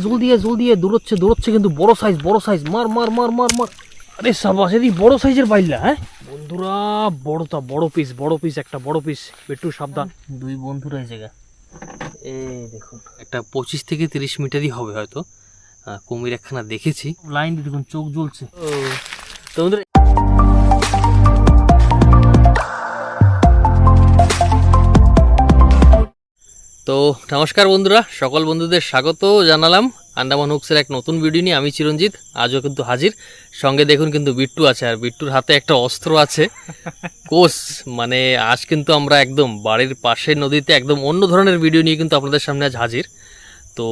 জল দিয়ে দৌড়চ্ছে কিন্তু বড় সাইজ মার মার মার মার মার। আরে সাবাস, এদি বড় সাইজের বাইলা। হ্যাঁ বন্ধুরা, বড় পিস একটা বড় পিস। একটু সাবধান, দুই বন্ধুরা এই জায়গা। এই দেখুন, একটা 25 থেকে 30 মিটারই হবে হয়তো। কুমির একখানা দেখেছি, লাইন দিয়ে দেখুন চোখ জ্বলছে। তো বন্ধুরা, তো নমস্কার বন্ধুরা, সকল বন্ধুদের স্বাগত জানালাম আন্দামান হুকসের এক নতুন ভিডিও নিয়ে। আমি চিরঞ্জিত আজও কিন্তু হাজির। সঙ্গে দেখুন কিন্তু বিট্টু আছে, আর বিট্টুর হাতে একটা অস্ত্র আছে, কোষ। মানে আজ কিন্তু আমরা একদম বাড়ির পাশের নদীতে একদম অন্য ধরনের ভিডিও নিয়ে কিন্তু আপনাদের সামনে আজ হাজির। তো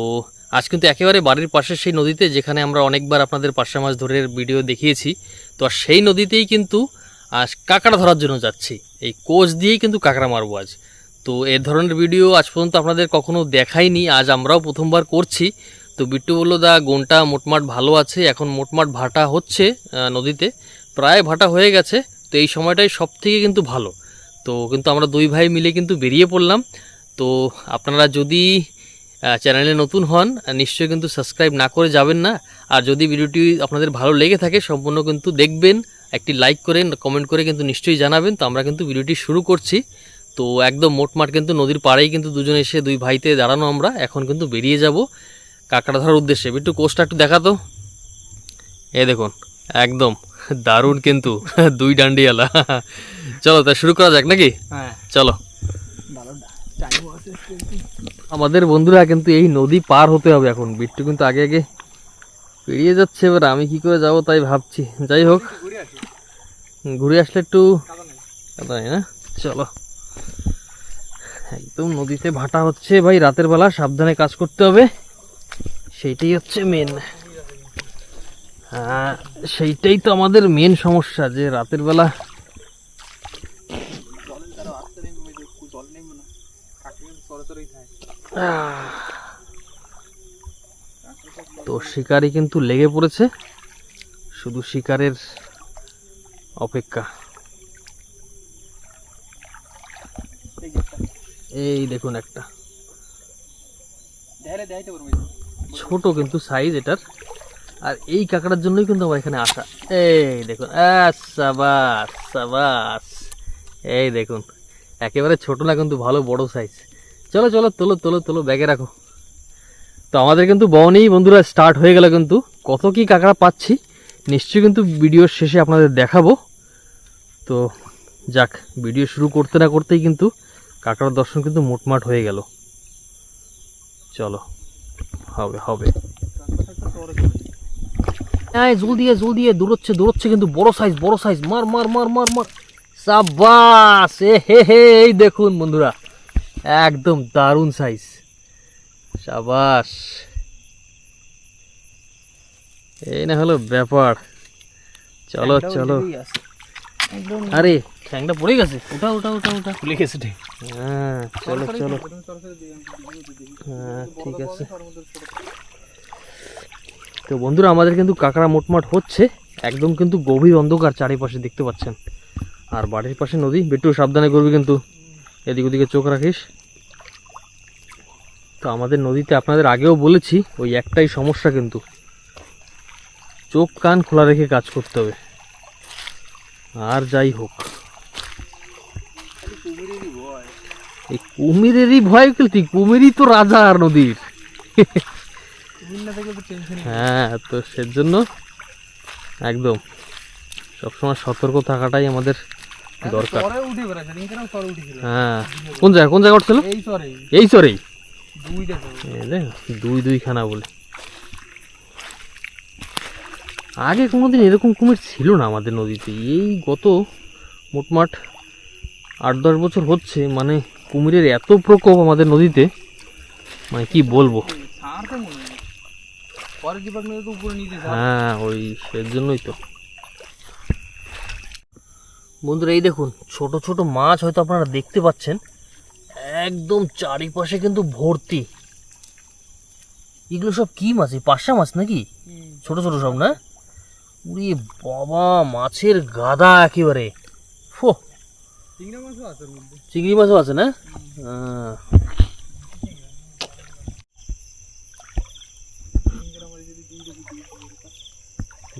আজ কিন্তু একেবারে বাড়ির পাশের সেই নদীতে, যেখানে আমরা অনেকবার আপনাদের পার্শে মাছ ধরের ভিডিও দেখিয়েছি। তো আর সেই নদীতেই কিন্তু আজ কাঁকড়া ধরার জন্য যাচ্ছি। এই কোষ দিয়েই কিন্তু কাঁকড়া মারবো আজ। তো এ ধরনের ভিডিও আজ পর্যন্ত আপনাদের কখনো দেখাইনি, আজ আমরাও প্রথমবার করছি। তো বিট্টু বললো, দা গোনটা মোটমাট ভালো আছে, এখন মোটমাট ভাটা হচ্ছে নদীতে, প্রায় ভাটা হয়ে গেছে। তো এই সময়টাই সব থেকে কিন্তু ভালো। তো কিন্তু আমরা দুই ভাই মিলে কিন্তু বেরিয়ে পড়লাম। তো আপনারা যদি চ্যানেলে নতুন হন, নিশ্চয়ই কিন্তু সাবস্ক্রাইব না করে যাবেন না। আর যদি ভিডিওটি আপনাদের ভালো লেগে থাকে, সম্পূর্ণ কিন্তু দেখবেন, একটি লাইক করেন, কমেন্ট করে কিন্তু নিশ্চয়ই জানাবেন। তো আমরা কিন্তু ভিডিওটি শুরু করছি। তো একদম মোটমাট কিন্তু নদীর পাড়েই কিন্তু দুজন এসে দুই ভাইতে দাঁড়ানো আমরা। এখন কিন্তু বেরিয়ে যাব কাঁকড়া ধরার উদ্দেশ্যে। একটু কোষটা একটু দেখাতো। এ দেখুন, একদম দারুণ কিন্তু দুই ডান্ডিয়ালা। চলো তা শুরু করা যাক নাকি? চলো। আমাদের বন্ধুরা কিন্তু এই নদী পার হতে হবে এখন। বিট্টু কিন্তু আগে আগে পেরিয়ে যাচ্ছে, এবার আমি কি করে যাব তাই ভাবছি। যাই হোক, ঘুরে আসলে একটু না। চলো, একদম নদীতে ভাটা হচ্ছে ভাই, রাতের বেলা সাবধানে কাজ করতে হবে, সেইটাই হচ্ছে মেন। হ্যাঁ, সেইটাই তো আমাদের মেন সমস্যা, যে রাতের বেলা তো শিকারি কিন্তু লেগে পড়েছে, শুধু শিকারের অপেক্ষা। এই দেখুন একটা ছোট কিন্তু সাইজ এটার। আর এই কাঁকড়ার জন্যই কিন্তু আমার এখানে আসা। এই দেখুন, সাবাস সাবাস। এই দেখুন, একেবারে ছোট না কিন্তু ভালো বড় সাইজ। চলো চলো, তোলো তোলো তোলো, ব্যাগে রাখো। তো আমাদের কিন্তু বনেই বন্ধুরা স্টার্ট হয়ে গেল। কিন্তু কত কি কাঁকড়া পাচ্ছি নিশ্চয়ই কিন্তু ভিডিওর শেষে আপনাদের দেখাবো। তো যাক, ভিডিও শুরু করতে না করতেই কিন্তু কাঁকড়ার দর্শন কিন্তু মোটমাট হয়ে গেল। চলো, হবে হবে। হ্যাঁ, জল দিয়ে দৌড়চ্ছে কিন্তু বড় সাইজ মার মার মার মার মার। সাবাস, এই দেখুন বন্ধুরা, একদম দারুণ সাইজ। সাবাস, এই না হলো ব্যাপার। চলো চলো। আরে ঠ্যাংটা পড়ে গেছে, ওটা ওটা ওটা ওটা খুলে গেছে। হ্যাঁ চলো চলো। হ্যাঁ ঠিক আছে। তো বন্ধুরা, আমাদের কিন্তু কাঁকড়া মোটমাট হচ্ছে, একদম কিন্তু গভীর অন্ধকার চারিপাশে দেখতে পাচ্ছেন। আর বাড়ির পাশে নদী, একটু সাবধানে করবি কিন্তু, এদিক ওদিকে চোখ রাখিস। তো আমাদের নদীতে আপনাদের আগেও বলেছি, ওই একটাই সমস্যা কিন্তু, চোখ কান খোলা রেখে কাজ করতে হবে। আর যাই হোক, এই কুমিরেরই ভয় খেলতি, কুমিরই তো রাজা আর নদীর। হ্যাঁ, তো সেজন্য একদম সবসময় সতর্ক থাকাটাই আমাদের দরকার। হ্যাঁ, কোন জায়গা উঠছিল? এই চরেই দুইখানা বলে। আগে কোনোদিন এরকম কুমির ছিল না আমাদের নদীতে। এই গত মোটমাট 8-10 বছর হচ্ছে, মানে কুমিরের এত প্রকোপ আমাদের নদীতে, মানে কি বলবো। হ্যাঁ, ওই সেজন্যই তো বন্ধুরা, এই দেখুন ছোট ছোট মাছ হয়তো আপনারা দেখতে পাচ্ছেন, একদম চারিপাশে কিন্তু ভর্তি। এগুলো সব কি মাছ? এই পার্শে মাছ নাকি? ছোট ছোট সব না? উরে বাবা, মাছের গাদা একেবারে। চিংড়ি মাছও আছে না?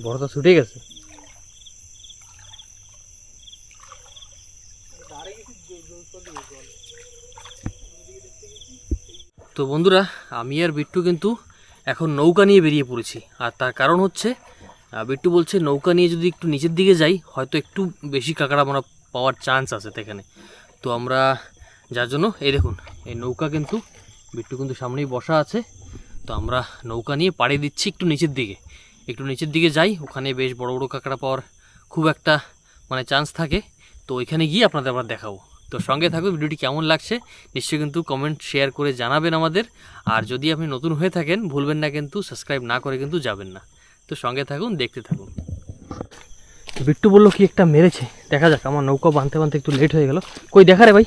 বড়টা ছুটে গেছে। তো বন্ধুরা, আমি আর বিট্টু কিন্তু এখন নৌকা নিয়ে বেরিয়ে পড়েছি। আর তার কারণ হচ্ছে বিট্টু বলছে নৌকা নিয়ে যদি একটু নিচের দিকে যাই হয়তো একটু বেশি কাঁকড়া আমরা পাওয়ার চান্স আছে এখানে। তো আমরা যার জন্য এই দেখুন এই নৌকা কিন্তু বিট্টু কিন্তু সামনেই বসা আছে। তো আমরা নৌকা নিয়ে পাড়ি দিচ্ছি একটু নিচের দিকে যাই, ওখানে বেশ বড় বড় কাঁকড়া পাওয়ার খুব একটা মানে চান্স থাকে। তো ওইখানে গিয়ে আপনাদের আবার দেখাবো। তো সঙ্গে থাকুন, ভিডিওটি কেমন লাগছে নিশ্চয়ই কিন্তু কমেন্ট শেয়ার করে জানাবেন আমাদের। আর যদি আপনি নতুন হয়ে থাকেন ভুলবেন না কিন্তু সাবস্ক্রাইব না করে কিন্তু যাবেন না। তো সঙ্গে থাকুন, দেখতে থাকুন। বিট্টু বললো কি একটা মেরেছে, দেখা যাক। আমার নৌকা বাঁধতে বাঁধতে একটু লেট হয়ে গেল। কই দেখা রে ভাই?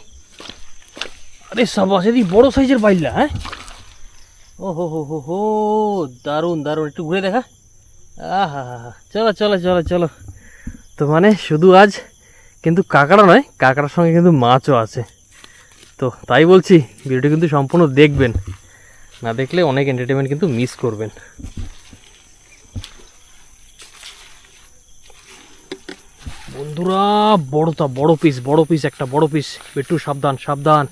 আরে সাবাস, এদি বড় সাইজের বাইলা। হ্যাঁ, ও হো হো হো হো, দারুণ দারুণ, একটু ঘুরে দেখা। আহা, চলো চলো চলো চলো। তো মানে শুধু আজ কিন্তু কাঁকড়া নয়, কাঁকড়ার সঙ্গে কিন্তু মাছও আছে। তো তাই বলছি ভিডিওটি কিন্তু সম্পূর্ণ দেখবেন, না দেখলে অনেক এন্টারটেনমেন্ট কিন্তু মিস করবেন। বন্ধুরা বড় পিস একটা বড় পিস। একটু সাবধান সাবধান।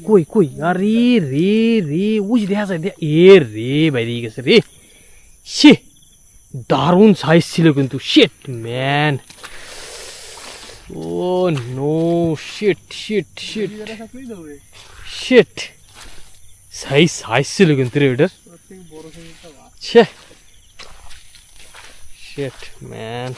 কই কই, আরে রে রে, উজ দেখা যায়, এ রে বাইরে গেছে রে। সে দারুণ সাইজ ছিল কিন্তু, shit man, oh no, shit shit shit shit, size ছিল কিন্তু রে ওটার। শিট ম্যান,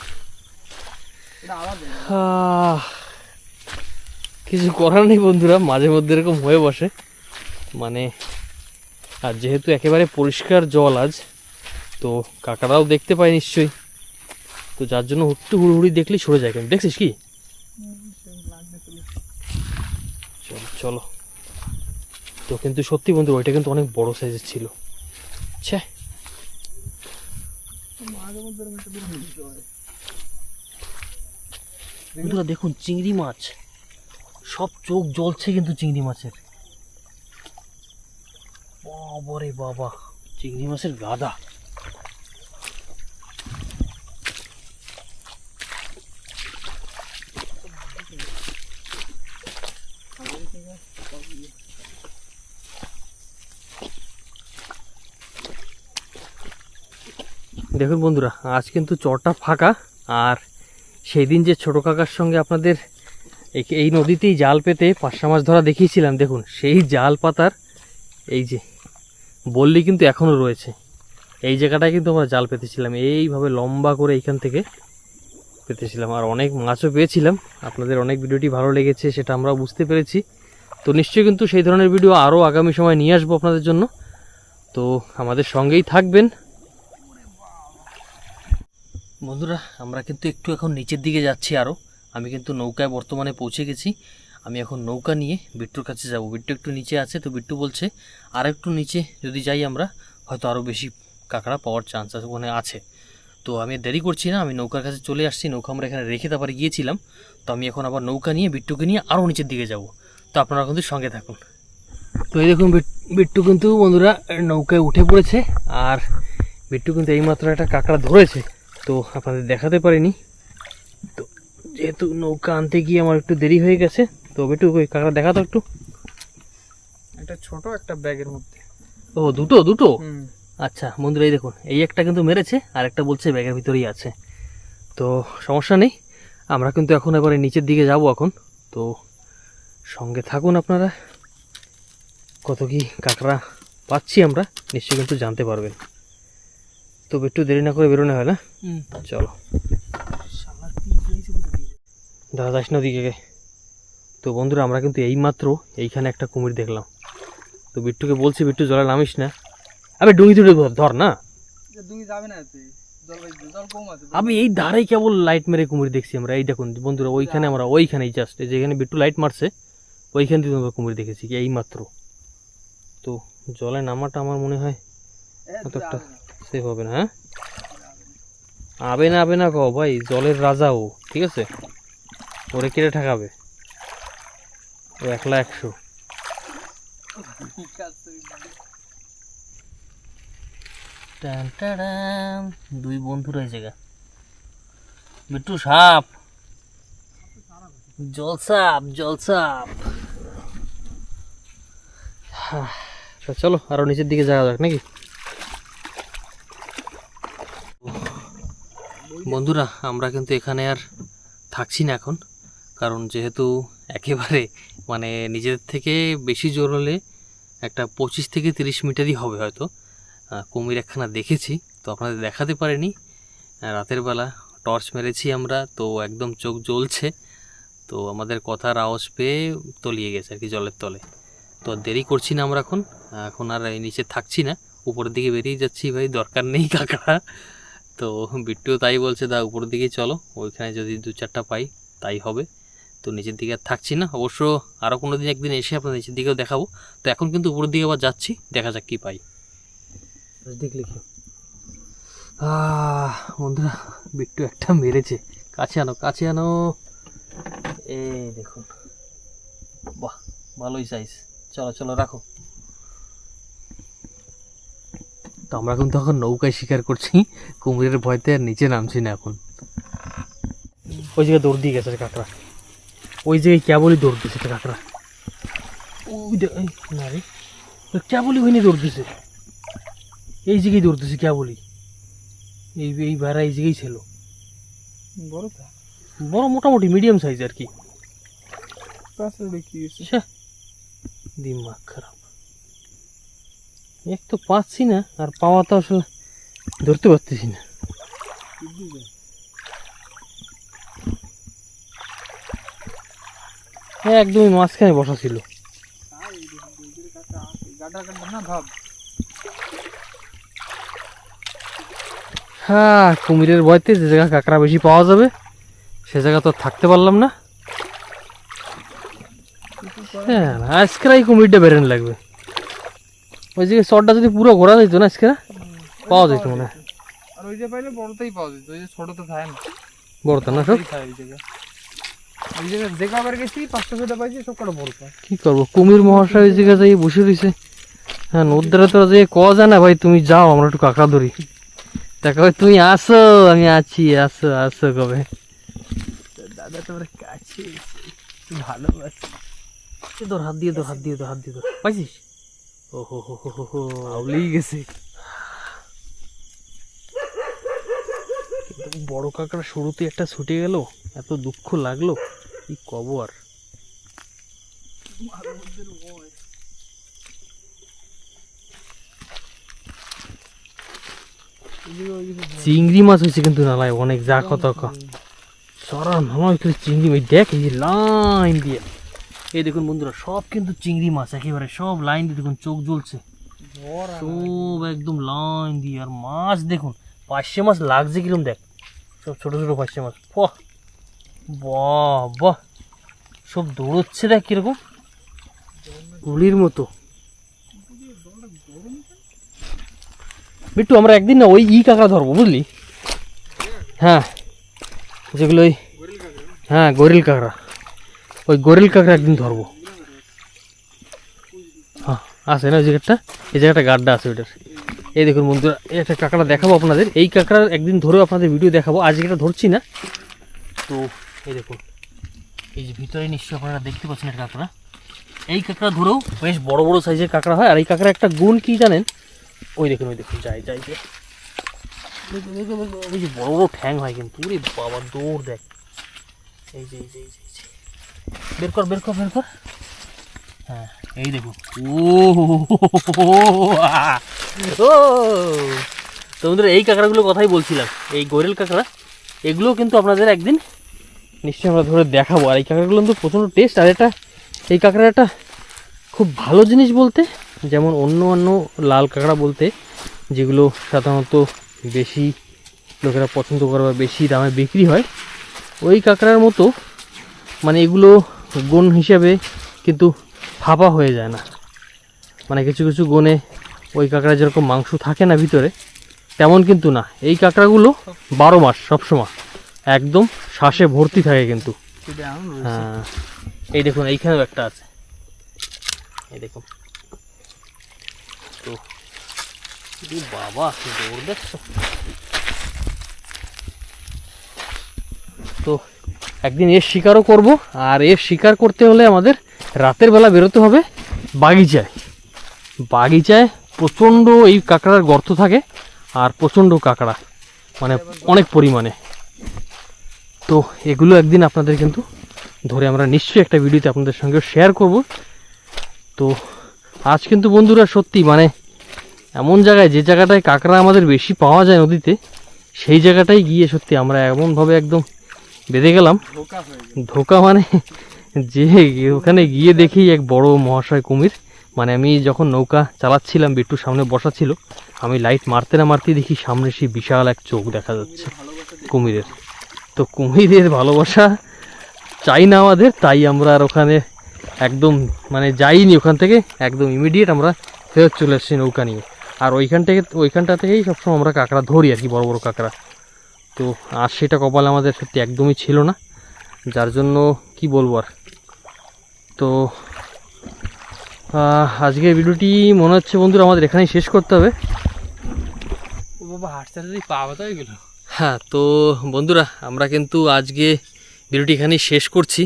কিছু করার নেই বন্ধুরা, মাঝে মধ্যে এরকম হয়ে বসে মানে। আর যেহেতু একেবারে পরিষ্কার জল আজ, তো কাঁকড়াও দেখতে পাই নিশ্চয়ই, তো যার জন্য একটু হুড়হুড়ি দেখলেই সরে যায়। কেন দেখছিস কি? চলো চলো। তো কিন্তু সত্যি বন্ধু ওইটা কিন্তু অনেক বড় সাইজের ছিল। আচ্ছা, বন্ধুরা দেখুন চিংড়ি মাছ, সব চোখ জ্বলছে কিন্তু চিংড়ি মাছের। বাবারে বাবা, চিংড়ি মাছের গাদা। দেখুন বন্ধুরা, আজ কিন্তু চরটা ফাঁকা। আর সেই দিন যে ছোট কাকার সঙ্গে আপনাদের এই নদীতেই জাল পেতে পার্শা মাছ ধরা দেখিয়েছিলাম, দেখুন সেই জাল পাতার এই যে বললি কিন্তু এখনও রয়েছে। এই জায়গাটায় কিন্তু আমরা জাল পেতেছিলাম, এইভাবে লম্বা করে এইখান থেকে পেতেছিলাম। আর অনেক মাছও পেয়েছিলাম। আপনাদের অনেক ভিডিওটি ভালো লেগেছে সেটা আমরা বুঝতে পেরেছি। তো নিশ্চয়ই কিন্তু সেই ধরনের ভিডিও আরও আগামী সময় নিয়ে আসবো আপনাদের জন্য। তো আমাদের সঙ্গেই থাকবেন বন্ধুরা। আমরা কিন্তু একটু এখন নিচের দিকে যাচ্ছি আরও। আমি কিন্তু নৌকায় বর্তমানে পৌঁছে গেছি। আমি এখন নৌকা নিয়ে বিট্টুর কাছে যাব। বিট্টু একটু নিচে আছে, তো বিট্টু বলছে আর একটু নিচে যদি যাই আমরা হয়তো আরও বেশি কাঁকড়া পাওয়ার চান্স আছে, ওখানে আছে। তো আমি দেরি করছি না, আমি নৌকার কাছে চলে আসছি। নৌকা আমরা এখানে রেখে তারপরে গিয়েছিলাম। তো আমি এখন আবার নৌকা নিয়ে বিট্টুকে নিয়ে আরও নিচের দিকে যাব। তো আপনারা কিন্তু সঙ্গে থাকুন। তো এই দেখুন বিট্টু কিন্তু বন্ধুরা নৌকায় উঠে পড়েছে। আর বিট্টু কিন্তু এইমাত্র একটা কাঁকড়া ধরেছে, তো আপনাদের দেখাতে পারিনি। তো যেহেতু নৌকা আনতে গিয়ে আমার একটু দেরি হয়ে গেছে, তো বিট্টু ওই কাঁকড়া দেখাতো একটু। একটা ছোট একটা ব্যাগের মধ্যে। ও দুটো দুটো, আচ্ছা বন্ধুরা এই দেখুন, এই একটা কিন্তু মেরেছে আর একটা বলছে ব্যাগের ভিতরেই আছে। তো সমস্যা নেই, আমরা কিন্তু এখন এবারে নিচের দিকে যাব এখন। তো সঙ্গে থাকুন আপনারা, কত কি কাঁকড়া পাচ্ছি আমরা নিশ্চয়ই কিন্তু জানতে পারবেন। তো একটু দেরি না করে বেরোনো হয় না, চলো। দাদা যাস না ওদিকে। তো বন্ধুরা আমরা কিন্তু এইমাত্র এইখানে একটা কুমির দেখলাম। তো বিট্টুকে বলছি বিট্টু জলে নামিস না, আবে ডুঙি তুলে ধর না। আমি এই ধারে কেবল লাইট মেরে কুমির দেখছি আমরা। এই দেখুন বন্ধুরা, ওইখানে আমরা ওইখানেই জাস্ট যেখানে বিট্টু লাইট মারছে ওইখান থেকে আমরা কুমির দেখেছি এই মাত্র। তো জলে নামাটা আমার মনে হয় অতটা সেফ হবে না। হ্যাঁ, আবে না কও ভাই, জলের রাজা ও, ঠিক আছে? ওরে কেটে ঠেকাবে ও, 100 100। টান টাডাম, দুই বন্ধু রয়েছে গা। বিট্টু সাপ, জলসাপ জলসাপ। তো চলো আরো নিচের দিকে যাওয়া যাক নাকি। বন্ধুরা আমরা কিন্তু এখানে আর থাকছি না এখন, কারণ যেহেতু একেবারে মানে নিজেদের থেকে বেশি জোর হলে একটা 25 থেকে 30 মিটারই হবে হয়তো। কুমির একখানা দেখেছি, তো আপনাদের দেখাতে পারিনি। রাতের বেলা টর্চ মেরেছি আমরা, তো একদম চোখ জ্বলছে। তো আমাদের কথার আওয়াজ পেয়ে তলিয়ে গেছে আর কি জলের তলে। তো আর দেরি করছি না আমরা এখন আর এই নিচে থাকছি না, উপরের দিকে বেরিয়ে যাচ্ছি। ভাই দরকার নেই কাঁকড়া। তো বিট্টুও তাই বলছে, দা উপরের দিকেই চলো, ওইখানে যদি 2-4টা পাই তাই হবে। তো নিচের দিকে আর থাকছি না, অবশ্য আরও কোনো দিন একদিন এসে আপনার নিচের দিকেও দেখাবো। তো এখন কিন্তু উপরের দিকে আবার যাচ্ছি, দেখা যাক কী পাই। দেখলে কি বন্ধুরা, বিট্টু একটা মেরেছে। কাছে আনো কাছে আনো, এই দেখুন, বাহ ভালোই সাইজ। চলো চলো রাখো। তো আমরা কিন্তু এখন নৌকায় শিকার করছি, কুমিরের ভয়তে আর নিচে নামছি না এখন। ওই জায়গায় দৌড় দিয়ে গেছে কাঁকড়া, ওই জায়গায় কেবলই দৌড় দিয়েছে কাঁকড়া। ওই না রে, কেবলই হয়নি দৌড় দিয়েছে, এই জায়গায় দৌড় দিয়েছে কেবলই। এই ভাড়া এই জায়গায় ছিল। বড় তো বড় মোটামুটি মিডিয়াম সাইজ আর কি। দিমাগ খারাপ, এক তো পাচ্ছি না, আর পাওয়া তো আসলে ধরতে পারতেছি না। একদমই মাঝখানে বসা ছিল। হ্যাঁ, কুমিরের ভয়তে যে জায়গা কাঁকড়া বেশি পাওয়া যাবে সে জায়গা তো থাকতে পারলাম না। হ্যাঁ, আজকের এই কুমিরটা বেরেন লাগবে। ওই জায়গায় শটটা যদি পুরো ঘোরা যেত না, আজকে পাওয়া যেত মনে হয়। আর ওই যে পাইলে বড়টাই পাওয়া যেত, ওই যে ছোট তো থাকে না। বড়টা না সব ওই জায়গায় যে কাবার গেছি 500-600 পাইছি, সব কটা বড় পায়। কি করবো, কুমির মহাশয় ওই জায়গায় যাই বসে রয়েছে। হ্যাঁ, নদীরা তো যে ক যায় না, ভাই তুমি যাও আমরা একটু কাঁকড়া ধরি। দেখা হয় তুমি আসো, আমি আছি, আসো আসো কবে। দাদা তোমার কাছে ভালোবাসি। তোর হাত দিয়ে তোর হাত দিয়ে তোর হাত দিয়ে তোর পাইছিস। ও হো হো হো হো, আউলেই গেছে। বড় কাঁকড়া শুরুতে একটা ছুটে গেল, এত দুঃখ লাগলো কি কব আর। চিংড়ি মাছ হয়েছে কিন্তু নালায় অনেক, যা কথা সরা নামায় চিংড়ি মাছ। দেখ এই যে লাইন দিয়ে, এই দেখুন বন্ধুরা সব কিন্তু চিংড়ি মাছ, একেবারে সব লাইন দিয়ে দেখুন চোখ জ্বলছে সব একদম লাইন দিয়ে। আর মাছ দেখুন, পার্শে মাছ লাগছে কিরম, দেখ সব ছোট ছোট পার্শে মাছ। বাহ বাহ, সব দৌড়চ্ছে দেখ কিরকম গুলির মতো। বিট্টু আমরা একদিন না ওই কাঁকড়া ধরবো বুঝলি। হ্যাঁ, যেগুলো ওই, হ্যাঁ গরিল কাঁকড়া, ওই গরিল কাঁকড়া একদিন ধরবো। হ্যাঁ আছে না ওই জায়গাটা, এই জায়গাটা গাড্ডা আছে ওইটার। এই দেখুন বন্ধুরা, এই একটা কাঁকড়া দেখাবো আপনাদের, এই কাঁকড়া একদিন ধরেও আপনাদের ভিডিও দেখাবো, আজকে এটা ধরছি না। তো এই দেখুন, এই যে ভিতরে নিশ্চয়ই আপনারা দেখতে পাচ্ছেন একটা কাঁকড়া। এই কাঁকড়া ধরেও বেশ বড় বড় সাইজের কাঁকড়া হয়। আর এই কাঁকড়া একটা গুণ কি জানেন, ওই দেখুন যাই যাই ওই যে বড় বড় ঠ্যাং হয় কিন্তু, ওরে বাবা দৌড় দেখ। এই যে বের কর বের কর বের কর। হ্যাঁ এই দেখুন, ও তো বন্ধুরা এই কাঁকড়াগুলোর কথাই বলছিলাম, এই গরেল কাঁকড়া, এগুলো কিন্তু আপনাদের একদিন নিশ্চয়ই আমরা ধরে দেখাবো। আর এই কাঁকড়াগুলো কিন্তু প্রচণ্ড টেস্ট। আর এটা এই কাঁকড়া একটা খুব ভালো জিনিস বলতে, যেমন অন্য লাল কাঁকড়া বলতে যেগুলো সাধারণত বেশি লোকেরা পছন্দ করে বা বেশি দামে বিক্রি হয়, ওই কাঁকড়ার মতো মানে এগুলো গুণ হিসাবে কিন্তু ফাঁপা হয়ে যায় না। মানে কিছু কিছু গুণে ওই কাঁকড়া যেরকম মাংস থাকে না ভিতরে, তেমন কিন্তু না। এই কাঁকড়াগুলো 12 মাস সবসময় একদম শ্বাসে ভর্তি থাকে কিন্তু। হ্যাঁ এই দেখুন, এইখানেও একটা আছে, এই দেখুন। তো বাবা দৌড় দেখছো। তো একদিন এর শিকারও করব, আর এর শিকার করতে হলে আমাদের রাতের বেলা বেরোতে হবে বাগিচায়। বাগিচায় প্রচণ্ড এই কাঁকড়ার গর্ত থাকে, আর প্রচণ্ড কাঁকড়া, মানে অনেক পরিমাণে। তো এগুলো একদিন আপনাদের কিন্তু ধরে আমরা নিশ্চয়ই একটা ভিডিওতে আপনাদের সঙ্গে শেয়ার করব। তো আজ কিন্তু বন্ধুরা সত্যি মানে এমন জায়গায়, যে জায়গাটায় কাঁকড়া আমাদের বেশি পাওয়া যায় নদীতে, সেই জায়গাটায় গিয়ে সত্যি আমরা এমনভাবে একদম বেঁধে গেলাম। ধোকা মানে যে ওখানে গিয়ে দেখি এক বড় মহাশয় কুমির। মানে আমি যখন নৌকা চালাচ্ছিলাম, বিট্টু সামনে বসা ছিল, আমি লাইট মারতে না মারতেই দেখি সামনে সেই বিশাল এক চোখ দেখা যাচ্ছে কুমিরের। তো কুমিরের ভালোবাসা চাই না আমাদের, তাই আমরা আর ওখানে একদম মানে যাইনি। ওখান থেকে একদম ইমিডিয়েট আমরা ফেরত চলে এসেছি নৌকা নিয়ে। আর ওইখানটা থেকেই সবসময় আমরা কাঁকড়া ধরি আর কি, বড় বড় কাঁকড়া। তো আর সেটা কপাল আমাদের সত্যি একদমই ছিল না, যার জন্য কি বলবো আর। তো আজকের ভিডিওটি মনে হচ্ছে বন্ধুরা আমাদের এখানেই শেষ করতে হবে। ও বাবা হাঁটতে হাঁটতে পা ব্যথা হয়ে গেল। হ্যাঁ, তো বন্ধুরা আমরা কিন্তু আজকে ভিডিওটি এখানেই শেষ করছি,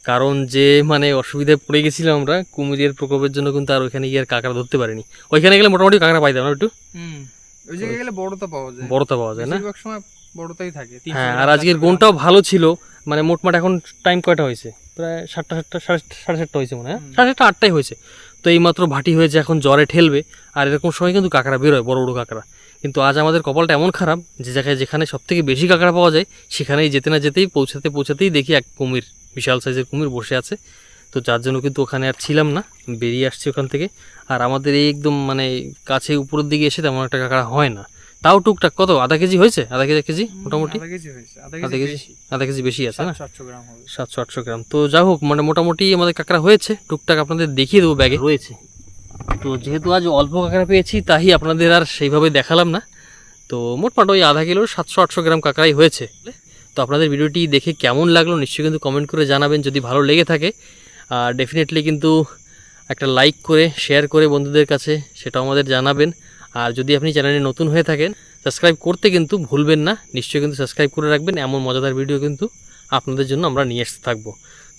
কারণ যে মানে অসুবিধায় পড়ে গেছিলাম আমরা কুমিরের প্রকোপের জন্য, কিন্তু আর ওইখানে গিয়ে আর কাঁকড়া ধরতে পারিনি। ওইখানে গেলে মোটামুটি কাঁকড়া পাইতাম না একটু। ওই জায়গায় গেলে বড়টা পাওয়া যায়, বড়টা পাওয়া যায় না? বেশিরভাগ সময় বড়টাই থাকে। হ্যাঁ, আর আজকের গুণটাও ভালো ছিল। মানে মোটমাট এখন টাইম কয়টা হয়েছে? প্রায় 7টা সাড়ে 7:30 হয়েছে মনে হয়, 7:30 8টাই হয়েছে। তো এইমাত্র ভাটি হয়েছে, এখন জ্বরে ঠেলবে। আর এরকম সময় কিন্তু কাঁকড়া বেরোয়, বড় বড় কাঁকড়া। কিন্তু আজ আমাদের কপালটা এমন খারাপ যে জায়গায় যেখানে সব থেকে বেশি কাঁকড়া পাওয়া যায়, সেখানেই যেতে না যেতেই পৌঁছাতেই দেখি এক কুমির, বিশাল সাইজের কুমির বসে আছে। তো যার জন্য কিন্তু ওখানে আর ছিলাম না, বেরিয়ে আসছি ওখান থেকে। আর আমাদের এই একদম মানে কাছে উপরের দিকে এসে তেমন একটা কাঁকড়া হয় না, তাও টুকটাক। কত আধা কেজি হয়েছে? আধা কেজি মোটামুটি আধা কেজি বেশি আছে না, 700 গ্রাম হবে, 700-800 গ্রাম। তো যাই হোক, মানে মোটামুটি আমাদের কাঁকড়া হয়েছে টুকটাক, আপনাদের দেখিয়ে দেবো ব্যাগে রয়েছে। তো যেহেতু আজ অল্প কাঁকড়া পেয়েছি, তাই আপনাদের আর সেইভাবে দেখালাম না। তো মোটমাট ওই আধা কিলোর 700-800 গ্রাম কাঁকড়াই হয়েছে। তো আপনাদের ভিডিওটি দেখে কেমন লাগলো নিশ্চয়ই কিন্তু কমেন্ট করে জানাবেন। যদি ভালো লেগে থাকে ডেফিনেটলি কিন্তু একটা লাইক করে শেয়ার করে বন্ধুদের কাছে সেটাও আমাদের জানাবেন। আর যদি আপনি চ্যানেলে নতুন হয়ে থাকেন, সাবস্ক্রাইব করতে কিন্তু ভুলবেন না। নিশ্চয়ই কিন্তু সাবস্ক্রাইব করে রাখবেন, এমন মজাদার ভিডিও কিন্তু আপনাদের জন্য আমরা নিয়ে আসতে থাকবো।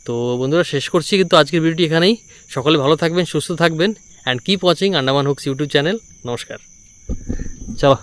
তো বন্ধুরা শেষ করছি কিন্তু আজকের ভিডিওটি এখানেই। সকলে ভালো থাকবেন, সুস্থ থাকবেন, and keep watching Andaman hooks YouTube channel. নমস্কার, চলো।